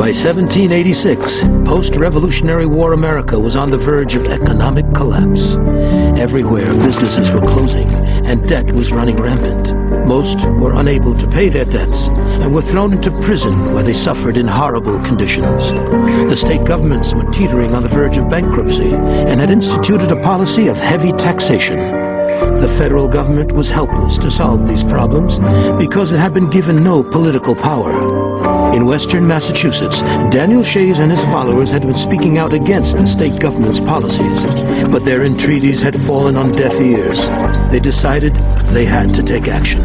By 1786, post-Revolutionary War America was on the verge of economic collapse. Everywhere, businesses were closing, and debt was running rampant. Most were unable to pay their debts and were thrown into prison where they suffered in horrible conditions. The state governments were teetering on the verge of bankruptcy and had instituted a policy of heavy taxation. The federal government was helpless to solve these problems because it had been given no political power. In western Massachusetts, Daniel Shays and his followers had been speaking out against the state government's policies, but their entreaties had fallen on deaf ears. They decided they had to take action.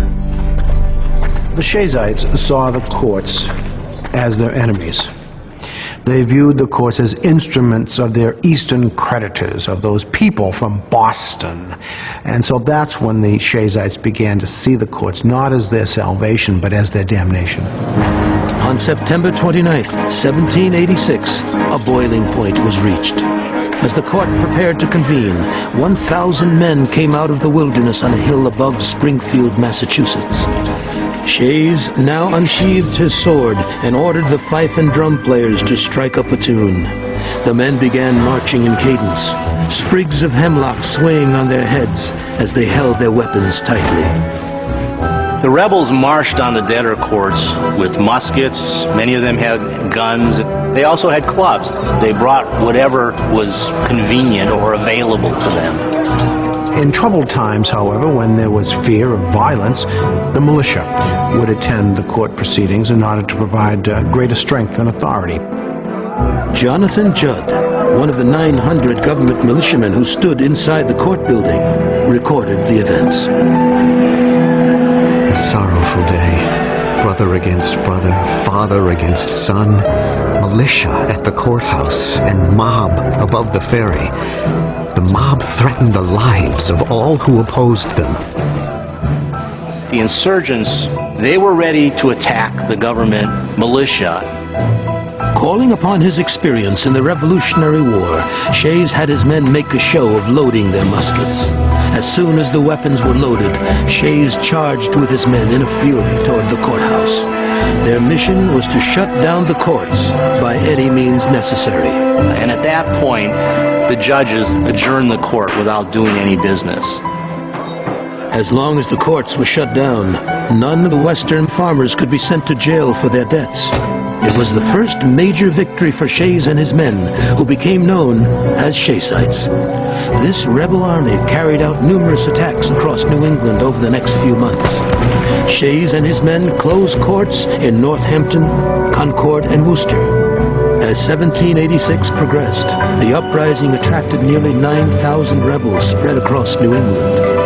The Shaysites saw the courts as their enemies. They viewed the courts as instruments of their eastern creditors, of those people from Boston. And so that's when the Shaysites began to see the courts not as their salvation, but as their damnation. On September 29th, 1786, a boiling point was reached. As the court prepared to convene, 1,000 men came out of the wilderness on a hill above Springfield, Massachusetts. Shays now unsheathed his sword and ordered the fife and drum players to strike up a tune. The men began marching in cadence, sprigs of hemlock swaying on their heads as they held their weapons tightly. The rebels marched on the debtor courts with muskets. Many of them had guns. They also had clubs. They brought whatever was convenient or available to them. In troubled times, however, when there was fear of violence, the militia would attend the court proceedings in order to provide greater strength and authority. Jonathan Judd, one of the 900 government militiamen who stood inside the court building, recorded the events. A sorrowful day. Brother against brother, father against son, militia at the courthouse, and mob above the ferry. The mob threatened the lives of all who opposed them. The insurgents, they were ready to attack the government militia. Calling upon his experience in the Revolutionary War, Shays had his men make a show of loading their muskets. As soon as the weapons were loaded, Shays charged with his men in a fury toward the courthouse. Their mission was to shut down the courts by any means necessary. And at that point, the judges adjourned the court without doing any business. As long as the courts were shut down, none of the western farmers could be sent to jail for their debts. It was the first major victory for Shays and his men, who became known as Shaysites. This rebel army carried out numerous attacks across New England over the next few months. Shays and his men closed courts in Northampton, Concord, and Worcester. As 1786 progressed, the uprising attracted nearly 9,000 rebels spread across New England.